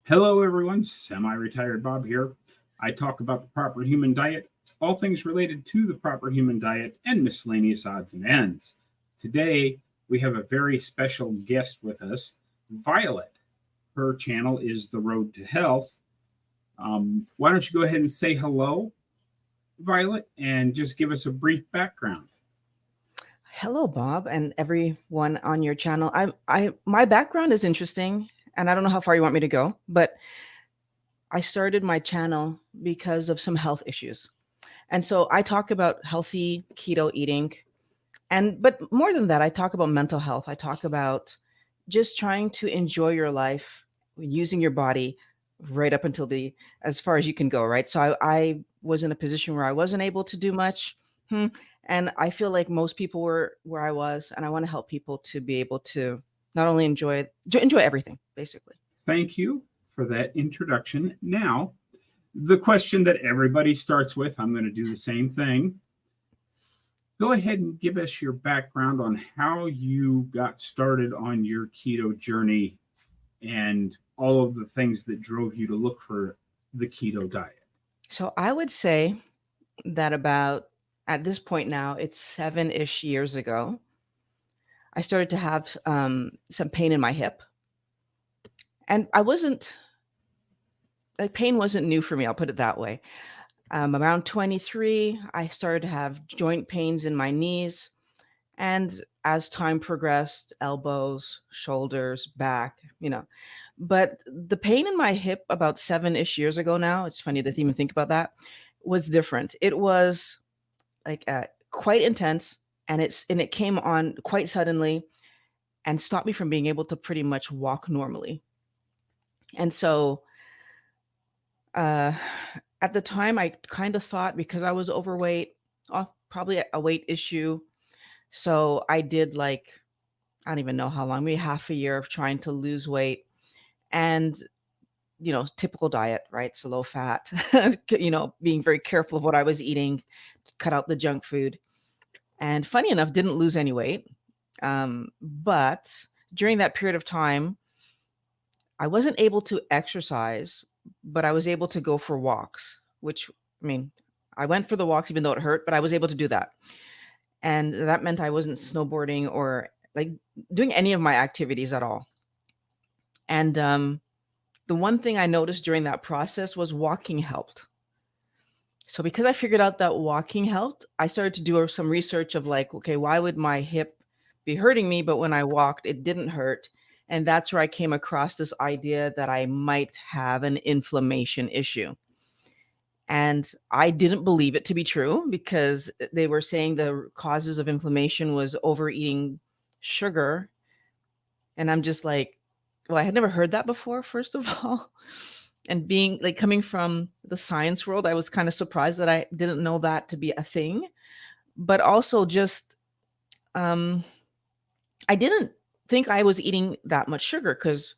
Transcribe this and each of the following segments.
Hello, everyone. Semi-retired Bob here. I talk about the proper human diet, all things related to the proper human diet, and miscellaneous odds and ends. Today, we have a very special guest with us, Violet. Her channel is The Road to Health. Why don't you go ahead and say hello, Violet, and just give us a brief background? Hello, Bob, and everyone on your channel. My background is interesting, and I don't know how far you want me to go, but I started my channel because of some health issues. And so I talk about healthy keto eating, but more than that, I talk about mental health. I talk about just trying to enjoy your life using your body right up until the as far as you can go, right? So I was in a position where I wasn't able to do much. Hmm. And I feel like most people were where I was, and I want to help people to be able to not only enjoy everything, basically. Thank you for that introduction. Now, the question that everybody starts with, I'm going to do the same thing. Go ahead and give us your background on how you got started on your keto journey and all of the things that drove you to look for the keto diet. So I would say that about at this point now, it's 7-ish years ago, I started to have some pain in my hip. And pain wasn't new for me, I'll put it that way. Around 23, I started to have joint pains in my knees. And as time progressed, elbows, shoulders, back. But the pain in my hip about 7-ish years ago now, it's funny to even think about that, was different. It was like quite intense, and it came on quite suddenly and stopped me from being able to pretty much walk normally. And so uh, at the time, I kind of thought because I was overweight, oh, probably a weight issue. So I did like, I don't even know how long, maybe half a year of trying to lose weight and, typical diet, right? So low fat, being very careful of what I was eating, cut out the junk food. And funny enough, didn't lose any weight. But during that period of time, I wasn't able to exercise, but I was able to go for walks, which, I mean, I went for the walks even though it hurt, but I was able to do that. And that meant I wasn't snowboarding or like doing any of my activities at all. And the one thing I noticed during that process was walking helped. So because I figured out that walking helped, I started to do some research of like, okay, why would my hip be hurting me, but when I walked, it didn't hurt? And that's where I came across this idea that I might have an inflammation issue. And I didn't believe it to be true because they were saying the causes of inflammation was overeating sugar. And I'm just like, well, I had never heard that before, first of all. And being like coming from the science world, I was kind of surprised that I didn't know that to be a thing. But also just I didn't think I was eating that much sugar because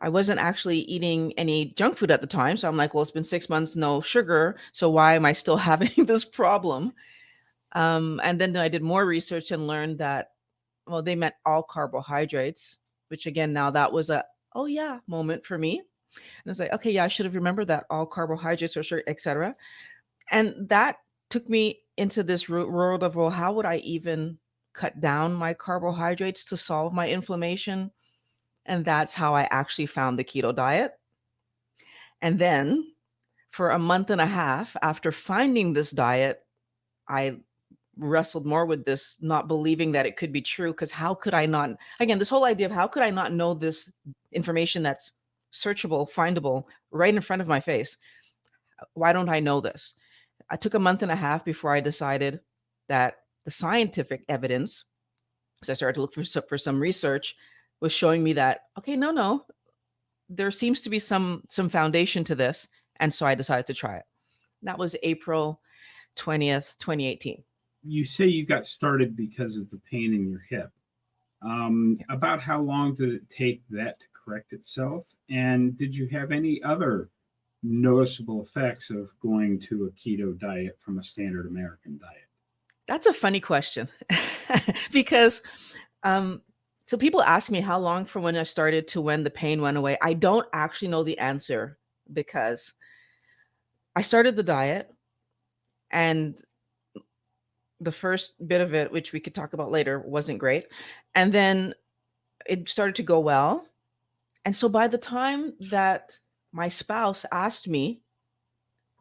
I wasn't actually eating any junk food at the time. So I'm like, well, it's been 6 months, no sugar. So why am I still having this problem? And then I did more research and learned that, well, they meant all carbohydrates, which again, now that was a, oh yeah, moment for me. And I was like, okay, yeah, I should have remembered that all carbohydrates are sugar, etc. And that took me into this world of, well, how would I even cut down my carbohydrates to solve my inflammation? And that's how I actually found the keto diet. And then for a month and a half after finding this diet, I wrestled more with this, not believing that it could be true. Because how could I not? Again, this whole idea of how could I not know this information that's searchable, findable, right in front of my face? Why don't I know this? I took a month and a half before I decided that the scientific evidence, because I started to look for some research, was showing me that, okay, no, there seems to be some foundation to this. And so I decided to try it. That was April 20th, 2018. You say you got started because of the pain in your hip. About how long did it take that to correct itself? And did you have any other noticeable effects of going to a keto diet from a standard American diet? That's a funny question because So people ask me how long from when I started to when the pain went away. I don't actually know the answer because I started the diet, and the first bit of it, which we could talk about later, wasn't great. And then it started to go well. And so by the time that my spouse asked me,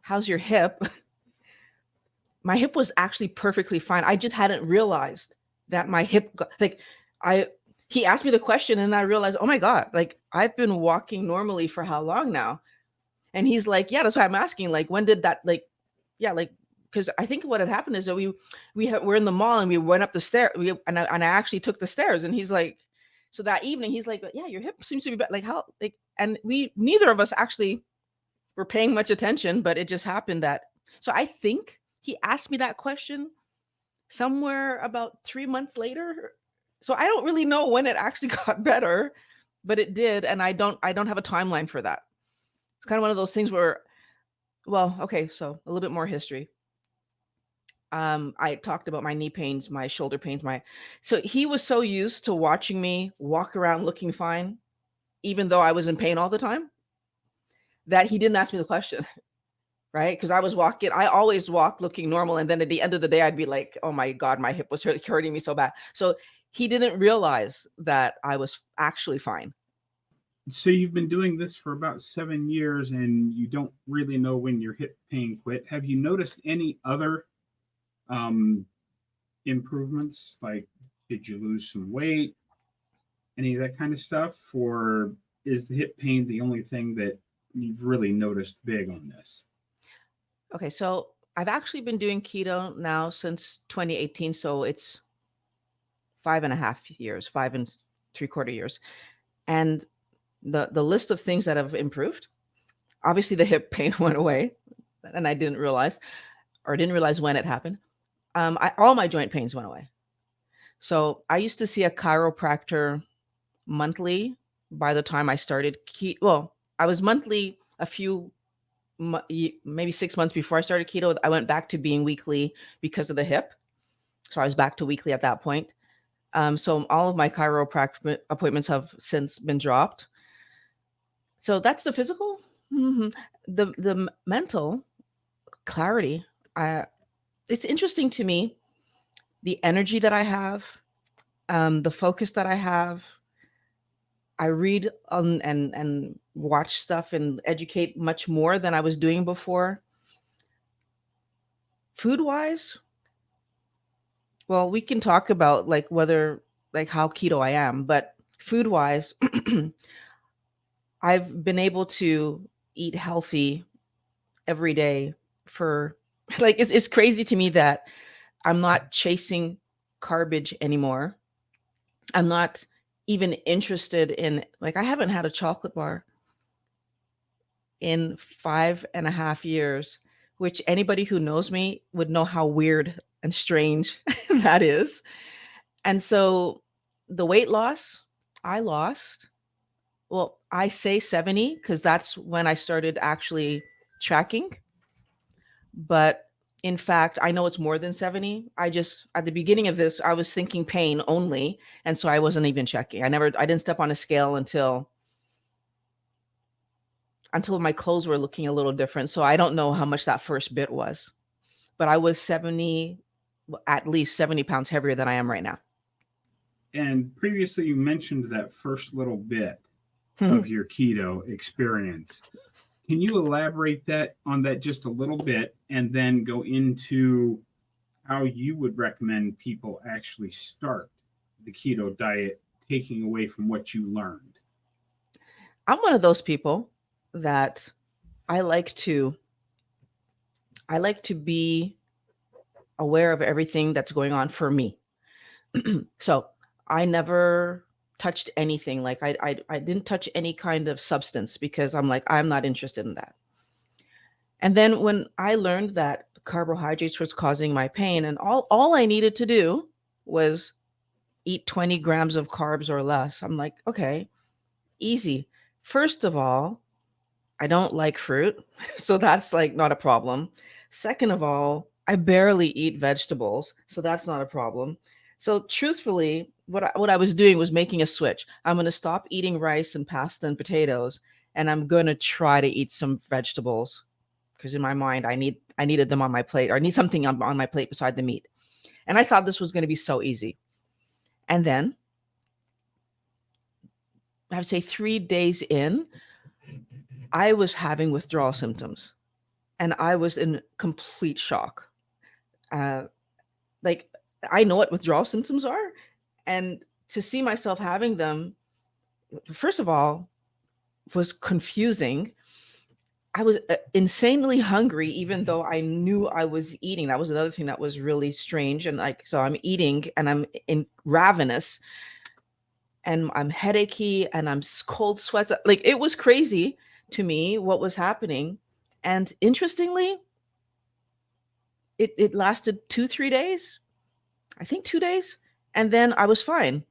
"How's your hip?" my hip was actually perfectly fine. I just hadn't realized that my hip got, like, I he asked me the question and I realized, "Oh my god, like I've been walking normally for how long now?" And he's like, "Yeah, that's why I'm asking, like when did that, like, yeah, like, because I think what had happened is that we're in the mall and we went up the stair, and I actually took the stairs, and he's like, so that evening he's like, "Yeah, your hip seems to be like how, like," and we neither of us actually were paying much attention, but it just happened that, so I think he asked me that question somewhere about 3 months later. So I don't really know when it actually got better, but it did, and I don't have a timeline for that. It's kind of one of those things where, well, okay, so a little bit more history. I talked about my knee pains, my shoulder pains, my so he was so used to watching me walk around looking fine, even though I was in pain all the time, that he didn't ask me the question, right? Because I always walked looking normal, and then at the end of the day, I'd be like, "Oh my god, my hip was hurting me so bad." So he didn't realize that I was actually fine. So you've been doing this for about 7 years and you don't really know when your hip pain quit. Have you noticed any other um, improvements? Like, did you lose some weight? Any of that kind of stuff? Or is the hip pain the only thing that you've really noticed big on this? Okay, so I've actually been doing keto now since 2018, so it's 5.5 years, 5 and 3/4 years, and the list of things that have improved. Obviously, the hip pain went away, and I didn't realize, or didn't realize when it happened. All my joint pains went away. So I used to see a chiropractor monthly. By the time I started keto, well, I was monthly a few, maybe 6 months before I started keto. I went back to being weekly because of the hip. So I was back to weekly at that point. So all of my chiropractic appointments have since been dropped. So that's the physical. Mhm. The mental clarity. I It's interesting to me, the energy that I have, the focus that I have. I read on and watch stuff and educate much more than I was doing before. Food wise, well, we can talk about like whether, like how keto I am, but food wise, I've been able to eat healthy every day for like it's crazy to me that I'm not chasing garbage anymore. I'm not even interested in, like, I haven't had a chocolate bar in 5.5 years, which anybody who knows me would know how weird and strange that is. And so the weight loss I lost, well, I say 70 because that's when I started actually tracking. But in fact, I know it's more than 70. I just, at the beginning of this, I was thinking pain only. And so I wasn't even checking. I didn't step on a scale until my clothes were looking a little different. So I don't know how much that first bit was, but I was 70, at least 70 pounds heavier than I am right now. And previously, you mentioned that first little bit of your keto experience. Can you elaborate that on that just a little bit and then go into how you would recommend people actually start the keto diet, taking away from what you learned? I'm one of those people that I like to I like to be aware of everything that's going on for me. So I never touched anything. Like I didn't touch any kind of substance because I'm like, I'm not interested in that. And then when I learned that carbohydrates was causing my pain, and all I needed to do was eat 20 grams of carbs or less, I'm like, okay, easy. First of all, I don't like fruit, so that's like not a problem. Second of all, I barely eat vegetables, so that's not a problem. So truthfully, what I was doing was making a switch. I'm going to stop eating rice and pasta and potatoes, and I'm going to try to eat some vegetables, because in my mind I needed them on my plate, or I need something on my plate beside the meat. And I thought this was going to be so easy. And then I would say 3 days in, I was having withdrawal symptoms, and I was in complete shock. Uh, like, I know what withdrawal symptoms are, and to see myself having them, first of all, was confusing. I was insanely hungry, even though I knew I was eating. That was another thing that was really strange. And like, so I'm eating and I'm in ravenous, and I'm headachy, and I'm cold sweats. Like, it was crazy to me what was happening. And interestingly, it lasted 2, 3 days, I think 2 days. And then I was fine.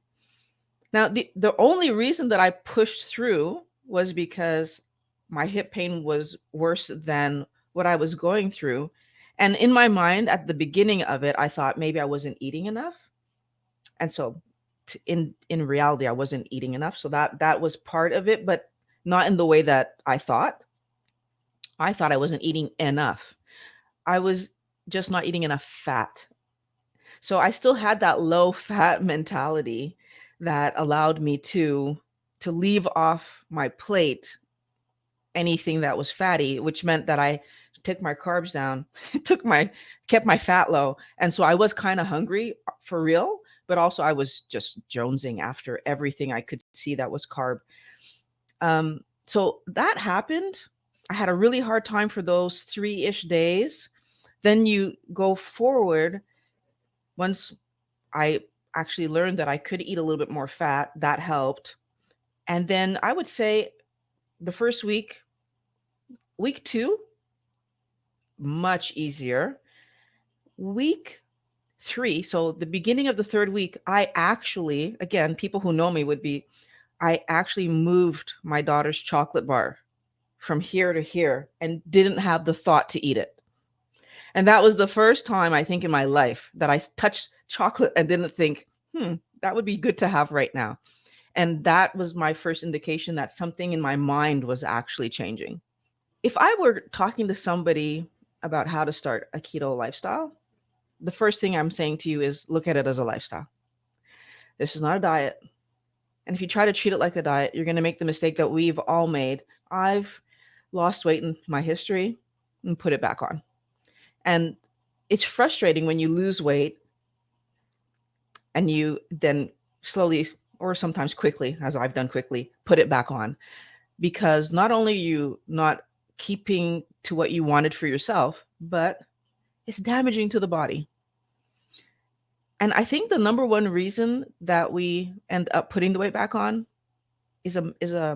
Now, the only reason that I pushed through was because my hip pain was worse than what I was going through. And in my mind, at the beginning of it, I thought maybe I wasn't eating enough. And so in reality, I wasn't eating enough. So that was part of it, but not in the way that I thought. I thought I wasn't eating enough. I was just not eating enough fat. So I still had that low fat mentality that allowed me to leave off my plate anything that was fatty, which meant that I took my carbs down, kept my fat low. And so I was kind of hungry for real, but also I was just jonesing after everything I could see that was carb. So that happened. I had a really hard time for those 3-ish days. Then you go forward. Once I actually learned that I could eat a little bit more fat, that helped. And then I would say the first week 2, much easier. Week 3, so the beginning of the 3rd week, I actually, again, people who know me I actually moved my daughter's chocolate bar from here to here and didn't have the thought to eat it. And that was the first time, I think, in my life that I touched chocolate and didn't think, that would be good to have right now. And that was my first indication that something in my mind was actually changing. If I were talking to somebody about how to start a keto lifestyle, the first thing I'm saying to you is look at it as a lifestyle. This is not a diet. And if you try to treat it like a diet, you're going to make the mistake that we've all made. I've lost weight in my history and put it back on. And it's frustrating when you lose weight and you then slowly, or sometimes quickly, as I've done quickly, put it back on. Because not only are you not keeping to what you wanted for yourself, but it's damaging to the body. And I think the number one reason that we end up putting the weight back on is a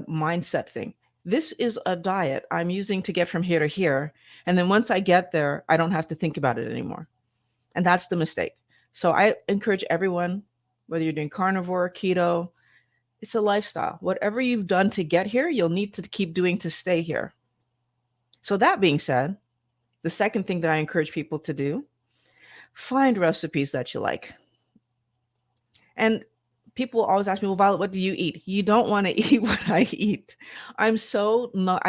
mindset thing. This is a diet I'm using to get from here to here. And then once I get there, I don't have to think about it anymore. And that's the mistake. So I encourage everyone, whether you're doing carnivore, keto, it's a lifestyle. Whatever you've done to get here, you'll need to keep doing to stay here. So that being said, the second thing that I encourage people to do, find recipes that you like. And people always ask me, well, Violet, what do you eat? You don't want to eat what I eat. I'm so not,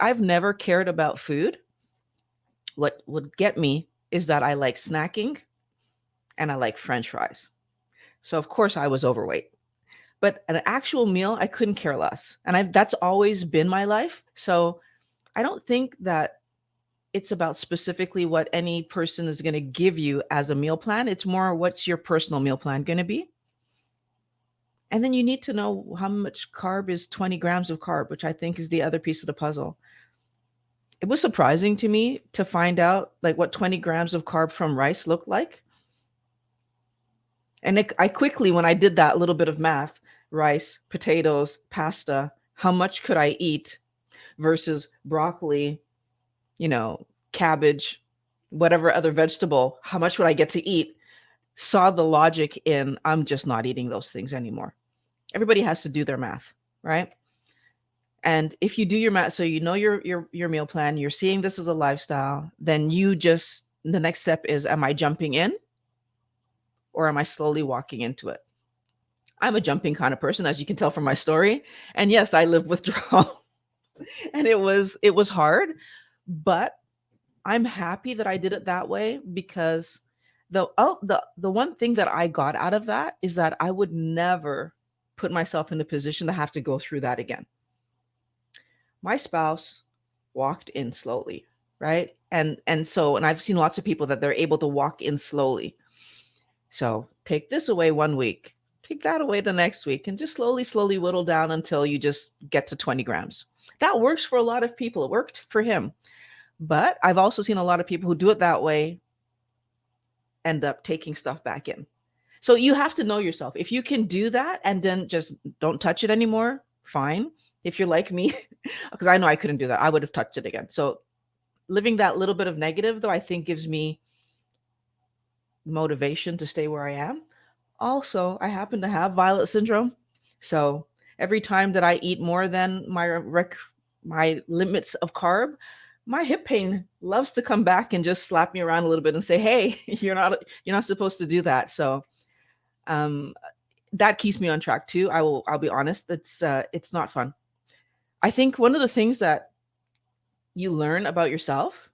I've never cared about food. What would get me is that I like snacking and I like French fries. So of course I was overweight. But an actual meal, I couldn't care less. And that's always been my life. So I don't think that it's about specifically what any person is going to give you as a meal plan. It's more, what's your personal meal plan going to be? And then you need to know how much carb is 20 grams of carb, which I think is the other piece of the puzzle. It was surprising to me to find out like what 20 grams of carb from rice looked like. And I quickly, when I did that little bit of math, rice, potatoes, pasta, how much could I eat versus broccoli, cabbage, whatever other vegetable, how much would I get to eat? Saw the logic in, I'm just not eating those things anymore. Everybody has to do their math, right? And if you do your math, so you know your meal plan, you're seeing this as a lifestyle, then the next step is, am I jumping in or am I slowly walking into it? I'm a jumping kind of person, as you can tell from my story. And yes, I live withdrawal. And it was hard, but I'm happy that I did it that way because the one thing that I got out of that is that I would never put myself in a position to have to go through that again. My spouse walked in slowly, right? And I've seen lots of people that they're able to walk in slowly. So take this away one week, take that away the next week, and just slowly whittle down until you just get to 20 grams. That works for a lot of people. It worked for him. But I've also seen a lot of people who do it that way end up taking stuff back in. So you have to know yourself. If you can do that and then just don't touch it anymore, fine. If you're like me, because I know I couldn't do that, I would have touched it again. So living that little bit of negative, though, I think gives me motivation to stay where I am. Also, I happen to have violet syndrome. So every time that I eat more than my limits of carb, my hip pain loves to come back and just slap me around a little bit and say, "Hey, you're not supposed to do that." So um, that keeps me on track too. I'll be honest. It's not fun. I think one of the things that you learn about yourself,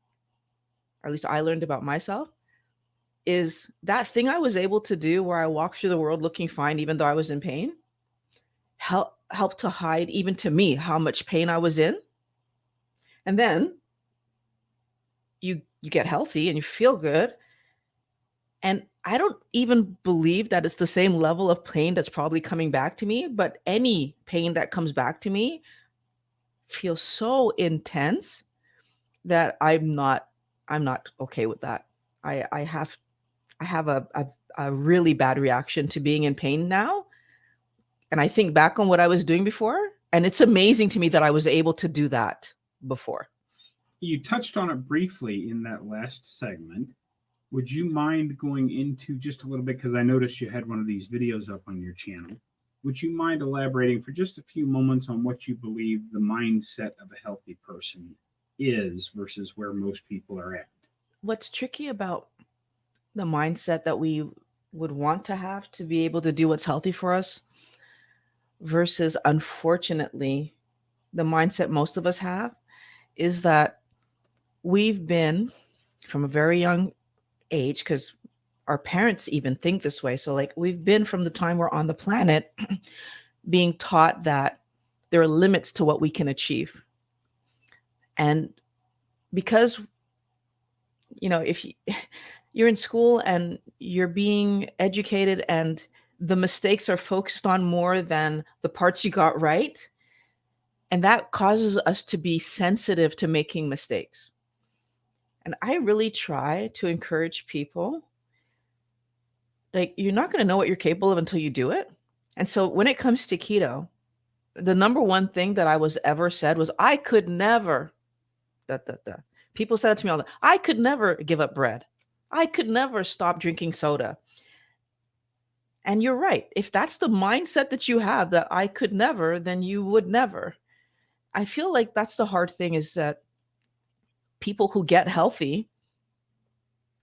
or at least I learned about myself, is that thing I was able to do where I walked through the world looking fine, even though I was in pain, helped to hide even to me how much pain I was in. And then you get healthy and you feel good. And I don't even believe that it's the same level of pain that's probably coming back to me, but any pain that comes back to me feels so intense that I'm not okay with that. I have a really bad reaction to being in pain now. And I think back on what I was doing before, and it's amazing to me that I was able to do that before. You touched on it briefly in that last segment. Would you mind going into just a little bit? Because I noticed you had one of these videos up on your channel. Would you mind elaborating for just a few moments on what you believe the mindset of a healthy person is versus where most people are at? What's tricky about the mindset that we would want to have to be able to do what's healthy for us versus, unfortunately, the mindset most of us have is that we've been from a very young age, because our parents even think this way. So, like, we've been from the time we're on the planet being taught that there are limits to what we can achieve. And because, if you're in school and you're being educated and the mistakes are focused on more than the parts you got right, and that causes us to be sensitive to making mistakes. And I really try to encourage people, like, you're not going to know what you're capable of until you do it. And so when it comes to keto, the number one thing that I was ever said was, I could never, da, da, da. People said it to me all the time. I could never give up bread. I could never stop drinking soda. And you're right. If that's the mindset that you have, that I could never, then you would never. I feel like that's the hard thing, is that people who get healthy,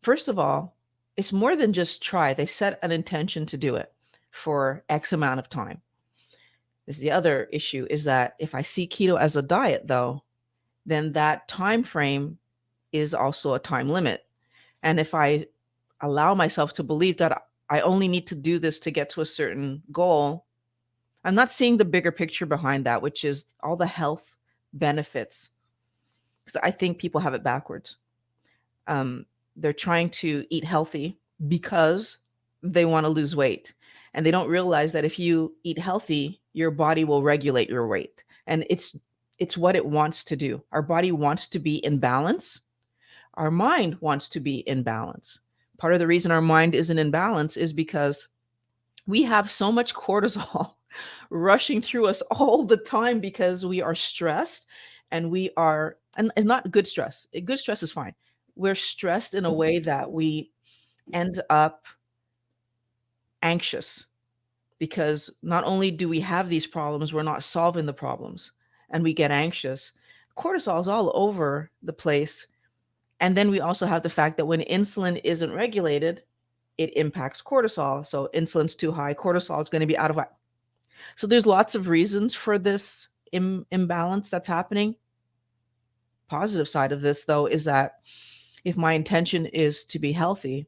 first of all, it's more than just try. They set an intention to do it for X amount of time. This is the other issue, is that if I see keto as a diet, though, then that time frame is also a time limit. And if I allow myself to believe that I only need to do this to get to a certain goal, I'm not seeing the bigger picture behind that, which is all the health benefits. Because I think people have it backwards. They're trying to eat healthy because they want to lose weight. And they don't realize that if you eat healthy, your body will regulate your weight. And it's what it wants to do. Our body wants to be in balance. Our mind wants to be in balance. Part of the reason our mind isn't in balance is because we have so much cortisol rushing through us all the time because we are stressed, and it's not good stress. Good stress is fine. We're stressed in a way that we end up anxious, because not only do we have these problems, we're not solving the problems, and we get anxious. Cortisol is all over the place. And then we also have the fact that when insulin isn't regulated, it impacts cortisol. So insulin's too high, cortisol is going to be out of whack. So there's lots of reasons for this imbalance that's happening. Positive side of this, though, is that if my intention is to be healthy,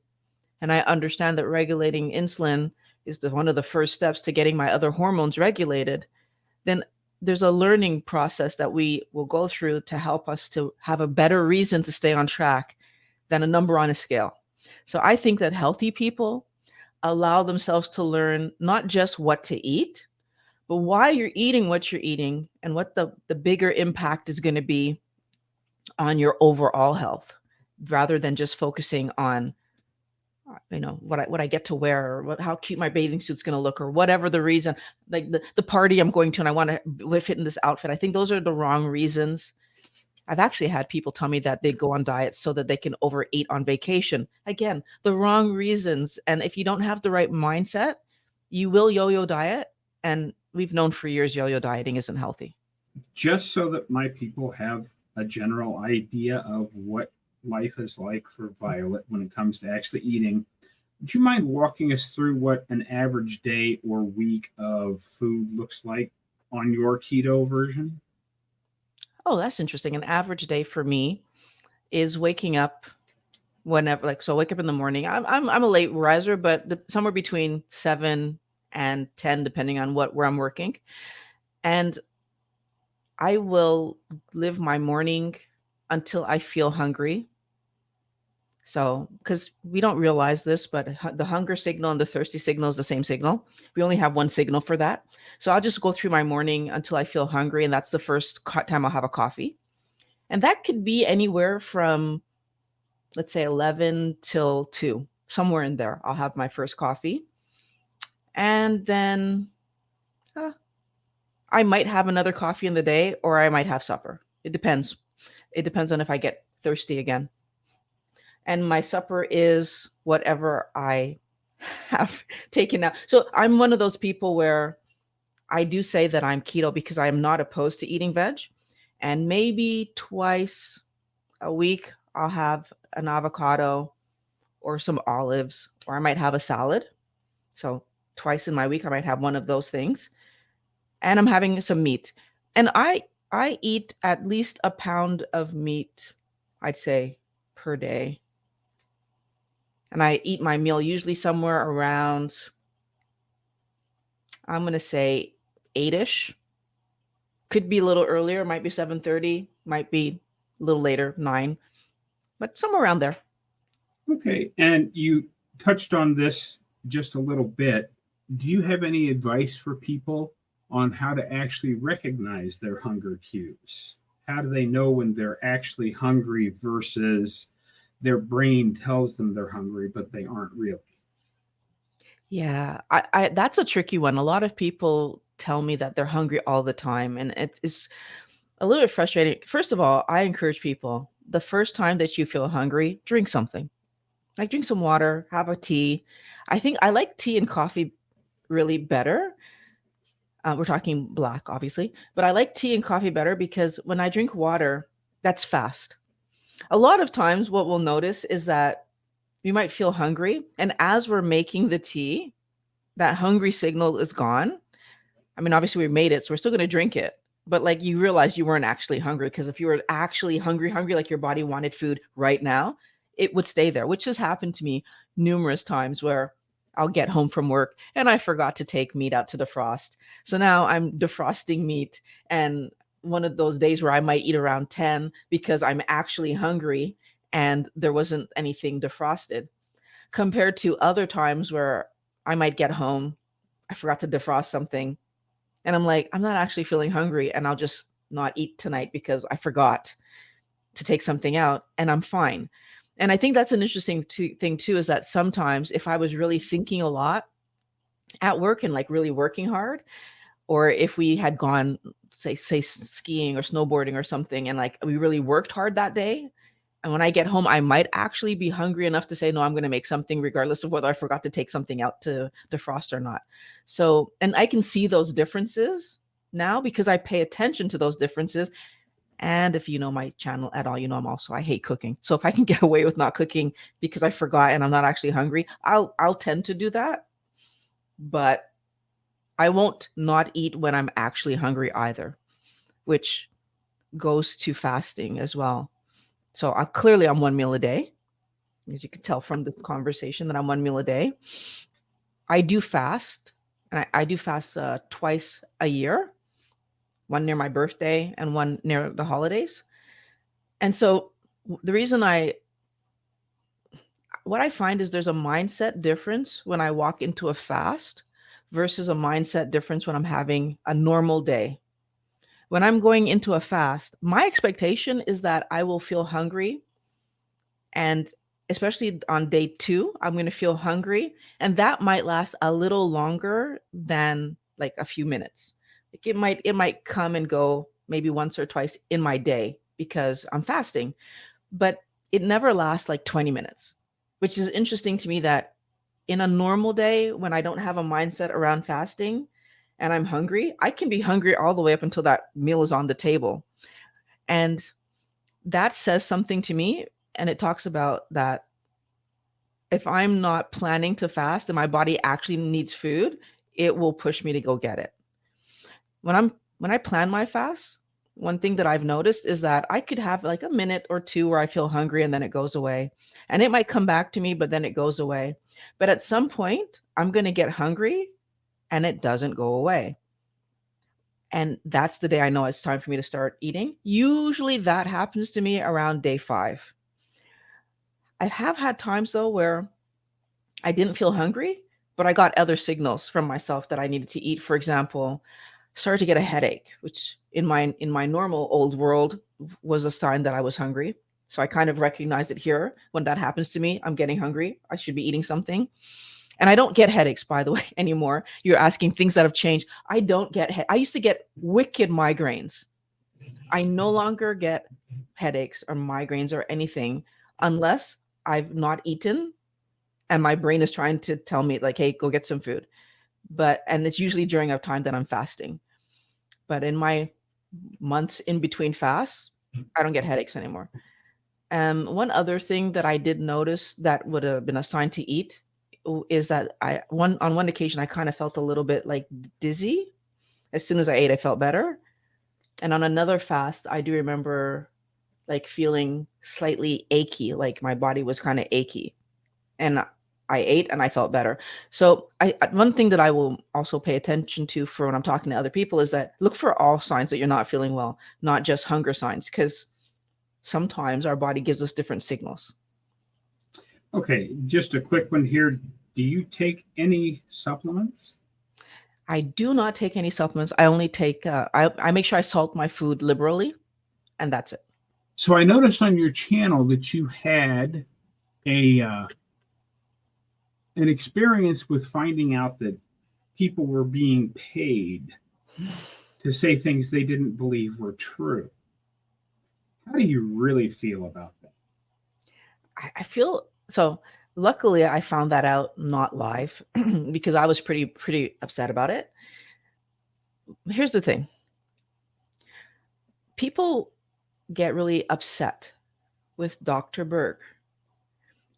and I understand that regulating insulin is one of the first steps to getting my other hormones regulated, then there's a learning process that we will go through to help us to have a better reason to stay on track than a number on a scale. So I think that healthy people allow themselves to learn not just what to eat, but why you're eating what you're eating and what the bigger impact is going to be on your overall health, rather than just focusing on what I get to wear, or how cute my bathing suit's going to look, or whatever the reason, like the party I'm going to and I want to fit in this outfit. I think those are the wrong reasons. I've actually had people tell me that they go on diets so that they can overeat on vacation. Again, the wrong reasons. And if you don't have the right mindset, you will yo-yo diet. And we've known for years yo-yo dieting isn't healthy. Just so that my people have a general idea of what life is like for Violet when it comes to actually eating, would you mind walking us through what an average day or week of food looks like on your keto version? Oh, that's interesting. An average day for me is waking up whenever, like, so I wake up in the morning. I'm a late riser, but somewhere between 7 and 10, depending on where I'm working. And I will live my morning until I feel hungry. So, because we don't realize this, but the hunger signal and the thirsty signal is the same signal. We only have one signal for that. So I'll just go through my morning until I feel hungry, and that's the first time I'll have a coffee. And that could be anywhere from, let's say, 11 till 2, somewhere in there. I'll have my first coffee. And then I might have another coffee in the day, or I might have supper. It depends. It depends on if I get thirsty again. And my supper is whatever I have taken out. So I'm one of those people where I do say that I'm keto because I am not opposed to eating veg. And maybe twice a week, I'll have an avocado or some olives, or I might have a salad. So twice in my week, I might have one of those things. And I'm having some meat. And I eat at least a pound of meat, I'd say, per day. And I eat my meal usually somewhere around, I'm going to say 8ish. Could be a little earlier, might be 7:30, might be a little later, 9, but somewhere around there. Okay. And you touched on this just a little bit. Do you have any advice for people on how to actually recognize their hunger cues? How do they know when they're actually hungry versus their brain tells them they're hungry, but they aren't really? Yeah, I that's a tricky one. A lot of people tell me that they're hungry all the time, and it's a little bit frustrating. First of all, I encourage people, the first time that you feel hungry, drink something. Like, drink some water, have a tea. I think I like tea and coffee really better. We're talking black, obviously, but I like tea and coffee better because when I drink water, that's fast. A lot of times, what we'll notice is that we might feel hungry, and as we're making the tea, that hungry signal is gone. I mean, obviously we made it, so we're still going to drink it. But like, you realize you weren't actually hungry, because if you were actually hungry, like your body wanted food right now, it would stay there, which has happened to me numerous times where I'll get home from work and I forgot to take meat out to defrost. So now I'm defrosting meat, and one of those days where I might eat around 10 because I'm actually hungry and there wasn't anything defrosted, compared to other times where I might get home, I forgot to defrost something, and I'm like, I'm not actually feeling hungry, and I'll just not eat tonight because I forgot to take something out, and I'm fine. And I think that's an interesting thing too, is that sometimes if I was really thinking a lot at work and like really working hard, or if we had gone, say skiing or snowboarding or something, and like we really worked hard that day, and when I get home, I might actually be hungry enough to say, no, I'm going to make something regardless of whether I forgot to take something out to defrost or not. So, and I can see those differences now because I pay attention to those differences. And if you know my channel at all, you know I hate cooking. So if I can get away with not cooking because I forgot and I'm not actually hungry, I'll tend to do that. But I won't not eat when I'm actually hungry either, which goes to fasting as well. So clearly I'm 1 meal a day. As you can tell from this conversation that I'm 1 meal a day. I do fast, and I do fast twice a year, one near my birthday and one near the holidays. And so the reason what I find is there's a mindset difference when I walk into a fast versus a mindset difference when I'm having a normal day. When I'm going into a fast, my expectation is that I will feel hungry, and especially on day 2, I'm going to feel hungry, and that might last a little longer than like a few minutes. Like it might come and go maybe once or twice in my day because I'm fasting, but it never lasts like 20 minutes, which is interesting to me that in a normal day when I don't have a mindset around fasting and I'm hungry, I can be hungry all the way up until that meal is on the table. And that says something to me. And it talks about that if I'm not planning to fast and my body actually needs food, it will push me to go get it. When I plan my fast, one thing that I've noticed is that I could have like a minute or two where I feel hungry and then it goes away. And it might come back to me, but then it goes away. But at some point, I'm going to get hungry and it doesn't go away. And that's the day I know it's time for me to start eating. Usually that happens to me around day 5. I have had times though where I didn't feel hungry, but I got other signals from myself that I needed to eat. For example, started to get a headache, which in my normal old world was a sign that I was hungry. So I kind of recognize it here. When that happens to me, I'm getting hungry. I should be eating something. And I don't get headaches, by the way, anymore. You're asking things that have changed. I don't get I used to get wicked migraines. I no longer get headaches or migraines or anything unless I've not eaten and my brain is trying to tell me like, hey, go get some food. And it's usually during a time that I'm fasting. But in my months in between fasts, I don't get headaches anymore. One other thing that I did notice that would have been a sign to eat is that on one occasion I kind of felt a little bit like dizzy. As soon as I ate, I felt better. And on another fast, I do remember like feeling slightly achy, like my body was kind of achy. And I ate and I felt better. So one thing that I will also pay attention to for when I'm talking to other people is that look for all signs that you're not feeling well, not just hunger signs, because sometimes our body gives us different signals. Okay, just a quick one here. Do you take any supplements? I do not take any supplements. I only take, I make sure I salt my food liberally, and that's it. So I noticed on your channel that you had a an experience with finding out that people were being paid to say things they didn't believe were true. How do you really feel about that? I feel so. Luckily, I found that out not live because I was pretty upset about it. Here's the thing. People get really upset with Dr. Berg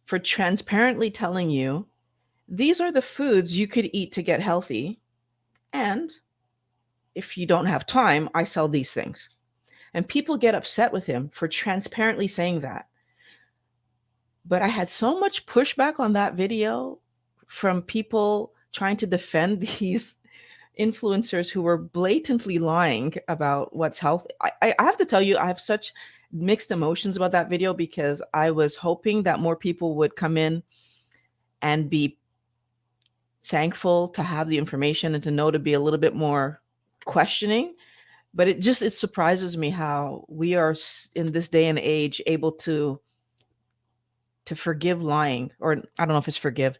for transparently telling you these are the foods you could eat to get healthy. And if you don't have time, I sell these things. And people get upset with him for transparently saying that. But I had so much pushback on that video from people trying to defend these influencers who were blatantly lying about what's healthy. I have to tell you, I have such mixed emotions about that video because I was hoping that more people would come in and be thankful to have the information and to know to be a little bit more questioning. But it surprises me how we are in this day and age able to forgive lying, or I don't know if it's forgive.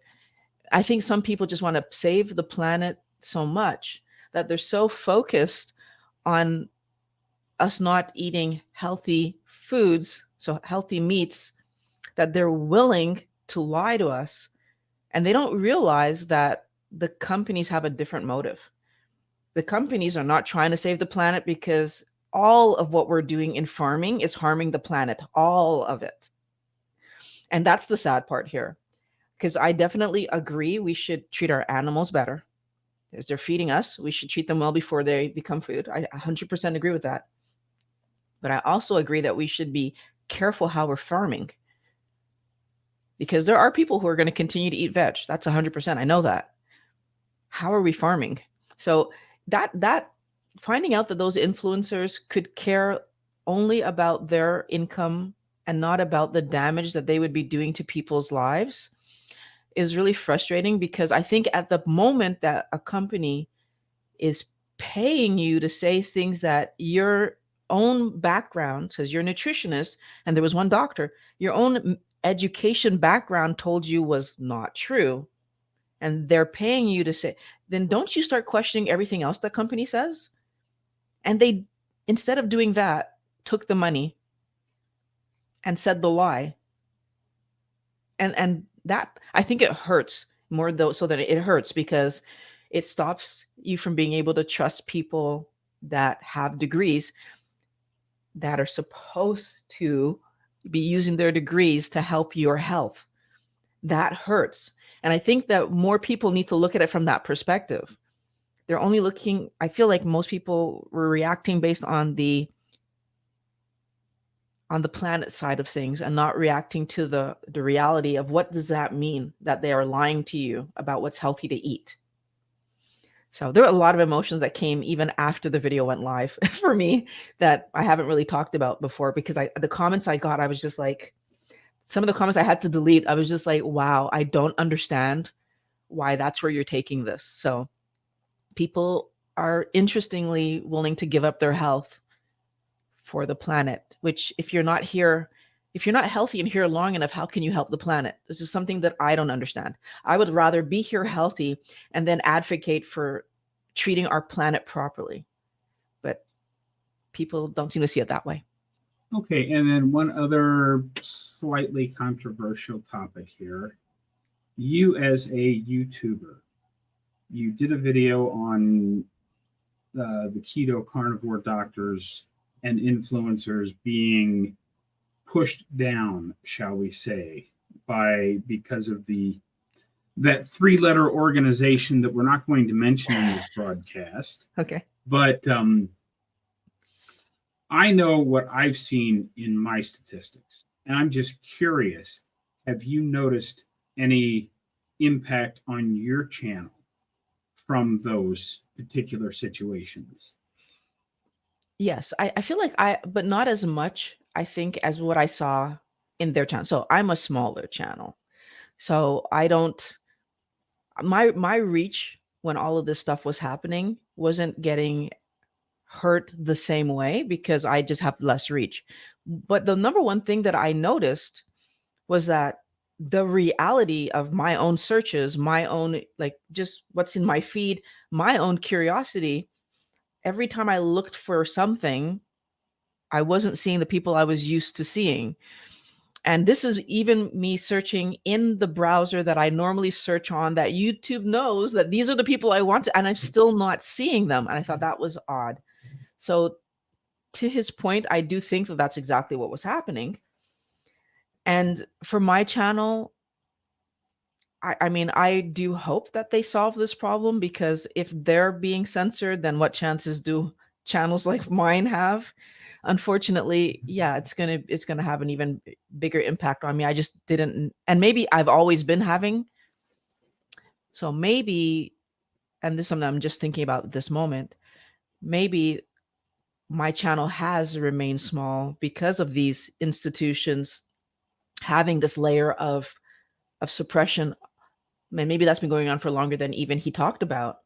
I think some people just want to save the planet so much that they're so focused on us not eating healthy foods, so healthy meats, that they're willing to lie to us. And they don't realize that the companies have a different motive. The companies are not trying to save the planet because all of what we're doing in farming is harming the planet, all of it. And that's the sad part here, because I definitely agree we should treat our animals better. As they're feeding us, we should treat them well before they become food. I 100% agree with that. But I also agree that we should be careful how we're farming, because there are people who are going to continue to eat veg. That's 100%. I know that. How are we farming? So that finding out that those influencers could care only about their income and not about the damage that they would be doing to people's lives is really frustrating, because I think at the moment that a company is paying you to say things that your own background, says you're a nutritionist and there was one doctor, your own education background told you was not true, and they're paying you to say, then don't you start questioning everything else the company says? And they, instead of doing that, took the money and said the lie. And that, I think it hurts more though, so that it hurts because it stops you from being able to trust people that have degrees that are supposed to be using their degrees to help your health. That hurts. And I think that more people need to look at it from that perspective. They're only looking, I feel like most people were reacting based on the planet side of things and not reacting to the reality of what does that mean that they are lying to you about what's healthy to eat. So there are a lot of emotions that came even after the video went live for me that I haven't really talked about before, because the comments I got, I was just like, some of the comments I had to delete. I was just like, wow, I don't understand why that's where you're taking this. So people are interestingly willing to give up their health for the planet, which if you're not healthy and here long enough, how can you help the planet? This is something that I don't understand. I would rather be here healthy and then advocate for treating our planet properly. But people don't seem to see it that way. Okay, and then one other slightly controversial topic here. You as a YouTuber, you did a video on the keto carnivore doctors and influencers being pushed down, shall we say, because of that 3-letter organization that we're not going to mention in this broadcast. Okay. But I know what I've seen in my statistics, and I'm just curious, have you noticed any impact on your channel from those particular situations? Yes, I feel like but not as much, I think, as what I saw in their channel. So I'm a smaller channel. So I don't, my reach when all of this stuff was happening wasn't getting hurt the same way because I just have less reach. But the number one thing that I noticed was that the reality of my own searches, my own, like just what's in my feed, my own curiosity, every time I looked for something, I wasn't seeing the people I was used to seeing. And this is even me searching in the browser that I normally search on, that YouTube knows that these are the people I want to, and I'm still not seeing them. And I thought that was odd. So to his point, I do think that that's exactly what was happening. And for my channel, I mean, I do hope that they solve this problem, because if they're being censored, then what chances do channels like mine have? Unfortunately, yeah, it's gonna have an even bigger impact on me. I just didn't, and maybe I've always been having. So maybe, and this is something I'm just thinking about at this moment, maybe my channel has remained small because of these institutions having this layer of suppression. And maybe that's been going on for longer than even he talked about.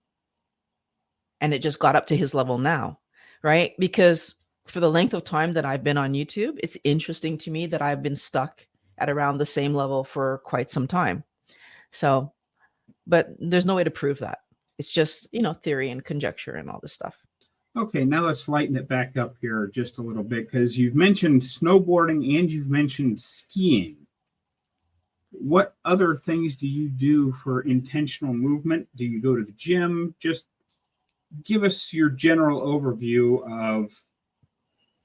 And it just got up to his level now, right? Because for the length of time that I've been on YouTube, it's interesting to me that I've been stuck at around the same level for quite some time. So, but there's no way to prove that. It's just, theory and conjecture and all this stuff. Okay, now let's lighten it back up here just a little bit, because you've mentioned snowboarding and you've mentioned skiing. What other things do you do for intentional movement? Do you go to the gym? Just give us your general overview of,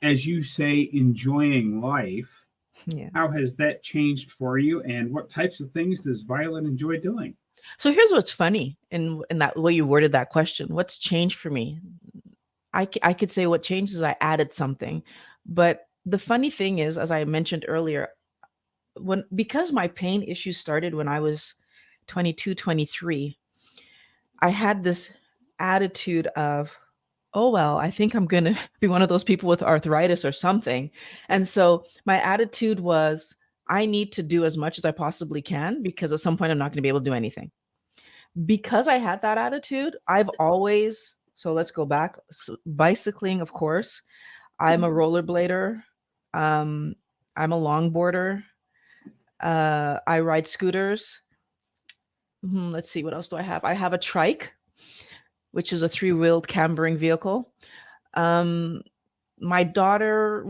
as you say, enjoying life. Yeah. How has that changed for you, and what types of things does Violet enjoy doing? So here's what's funny in that way you worded that question. What's changed for me? I could say what changed is I added something. But the funny thing is, as I mentioned earlier, because my pain issues started when I was 22, 23, I had this attitude of, oh, well, I think I'm going to be one of those people with arthritis or something. And so my attitude was, I need to do as much as I possibly can because at some point I'm not going to be able to do anything. Because I had that attitude, I've always, so let's go back. Bicycling, of course. I'm a rollerblader. Um, I'm a longboarder. I ride scooters. Let's see, what else do I have? I have a trike, which is a three-wheeled cambering vehicle. Um, my daughter,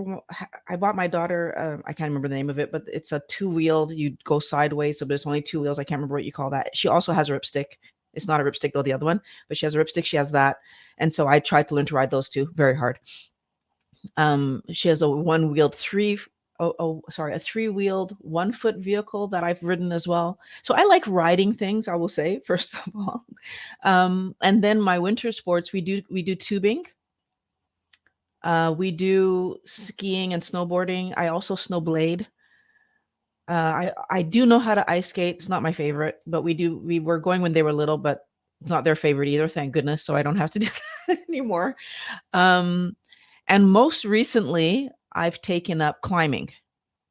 I bought my daughter, I can't remember the name of it, but it's a two-wheeled, you go sideways, so there's only two wheels. I can't remember what you call that. She also has a ripstick. It's not a ripstick though, the other one, but she has a ripstick. She has that. And so I tried to learn to ride those two very hard. She has a one-wheeled a three-wheeled 1-foot vehicle that I've ridden as well. So I like riding things, I will say, first of all. And then my winter sports, we do tubing. We do skiing and snowboarding. I also snowblade. I do know how to ice skate. It's not my favorite, but we were going when they were little, but it's not their favorite either, thank goodness. So I don't have to do that anymore. And most recently, I've taken up climbing.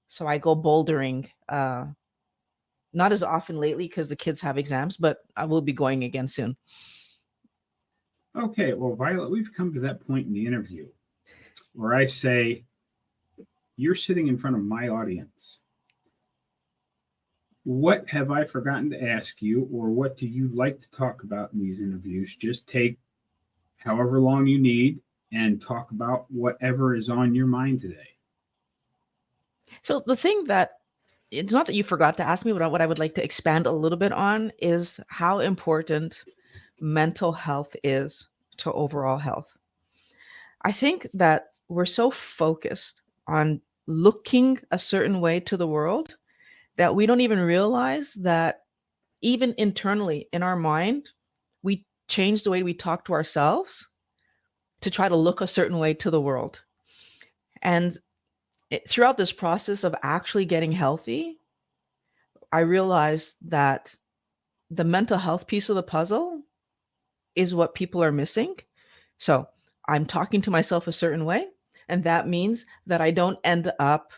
So I go bouldering, not as often lately because the kids have exams, but I will be going again soon. Okay, well, Violet, we've come to that point in the interview where I say, you're sitting in front of my audience. What have I forgotten to ask you, or what do you like to talk about in these interviews? Just take however long you need and talk about whatever is on your mind today. So the thing that it's not that you forgot to ask me, but what I would like to expand a little bit on is how important mental health is to overall health. I think that we're so focused on looking a certain way to the world that we don't even realize that even internally in our mind, we change the way we talk to ourselves to try to look a certain way to the world. And throughout this process of actually getting healthy, I realized that the mental health piece of the puzzle is what people are missing. So I'm talking to myself a certain way, and that means that I don't end up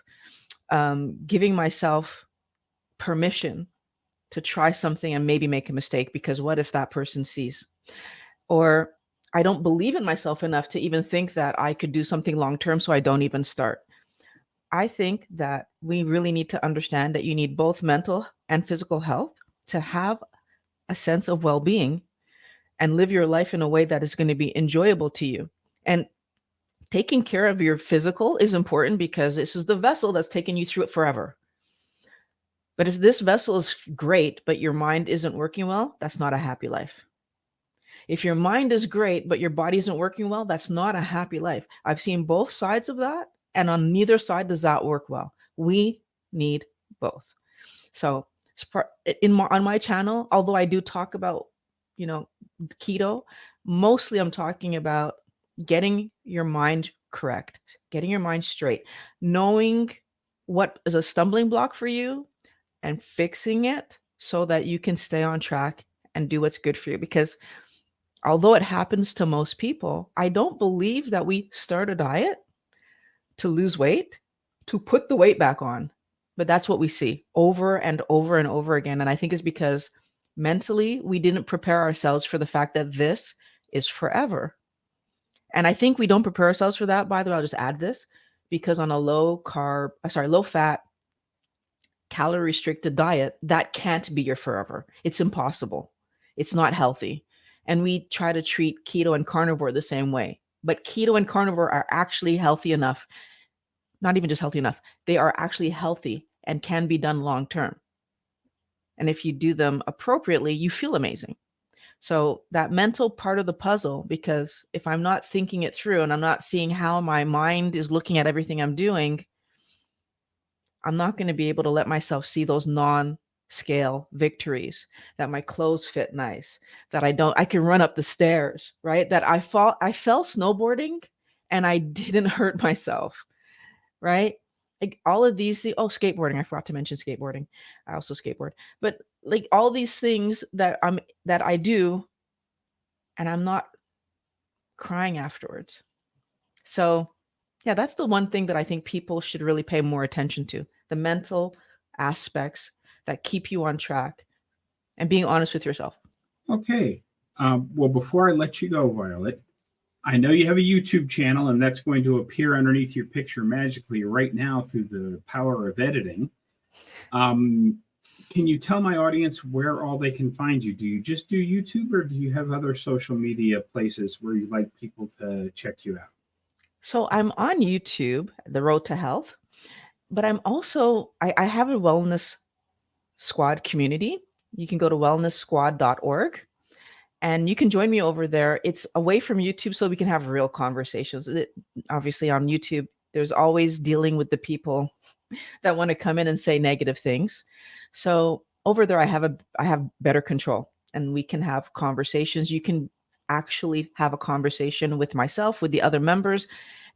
giving myself permission to try something and maybe make a mistake, because what if that person sees? Or I don't believe in myself enough to even think that I could do something long term, so I don't even start. I think that we really need to understand that you need both mental and physical health to have a sense of well-being and live your life in a way that is going to be enjoyable to you. And taking care of your physical is important because this is the vessel that's taken you through it forever. But if this vessel is great, but your mind isn't working well, that's not a happy life. If your mind is great, but your body isn't working well, that's not a happy life. I've seen both sides of that, and on neither side does that work well. We need both. So on my channel, although I do talk about, keto, mostly I'm talking about getting your mind correct, getting your mind straight, knowing what is a stumbling block for you and fixing it so that you can stay on track and do what's good for you. Because although it happens to most people, I don't believe that we start a diet to lose weight, to put the weight back on. But that's what we see over and over and over again. And I think it's because mentally we didn't prepare ourselves for the fact that this is forever. And I think we don't prepare ourselves for that. By the way, I'll just add this, because on a low fat, calorie restricted diet, that can't be your forever. It's impossible. It's not healthy. And we try to treat keto and carnivore the same way. But keto and carnivore are actually healthy enough. Not even just healthy enough. They are actually healthy and can be done long term. And if you do them appropriately, you feel amazing. So that mental part of the puzzle, because if I'm not thinking it through and I'm not seeing how my mind is looking at everything I'm doing, I'm not going to be able to let myself see those scale victories, that my clothes fit nice, that I can run up the stairs, right? That I fell snowboarding and I didn't hurt myself, right? Like all of these things. Oh, skateboarding. I forgot to mention skateboarding. I also skateboard. But like all these things that I do and I'm not crying afterwards. So, yeah, that's the one thing that I think people should really pay more attention to. The mental aspects that keep you on track and being honest with yourself. Okay. Well, before I let you go, Violet, I know you have a YouTube channel, and that's going to appear underneath your picture magically right now through the power of editing. Um, can you tell my audience where all they can find you? Do you just do YouTube, or do you have other social media places where you'd like people to check you out? So I'm on YouTube, The Road to Health, but I have a wellness squad community. You can go to wellnesssquad.org and you can join me over there. It's away from YouTube so we can have real conversations. Obviously, on YouTube, there's always dealing with the people that want to come in and say negative things. So over there, I have better control, and we can have conversations. You can actually have a conversation with myself, with the other members,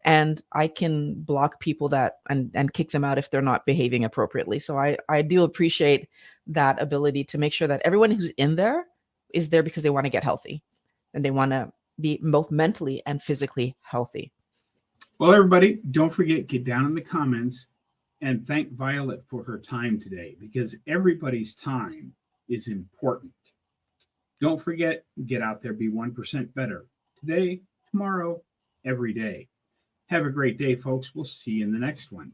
and I can block people and kick them out if they're not behaving appropriately. So I do appreciate that ability to make sure that everyone who's in there is there because they want to get healthy and they want to be both mentally and physically healthy. Well, everybody, don't forget, get down in the comments and thank Violet for her time today, because everybody's time is important. Don't forget, get out there, be 1% better today, tomorrow, every day. Have a great day, folks. We'll see you in the next one.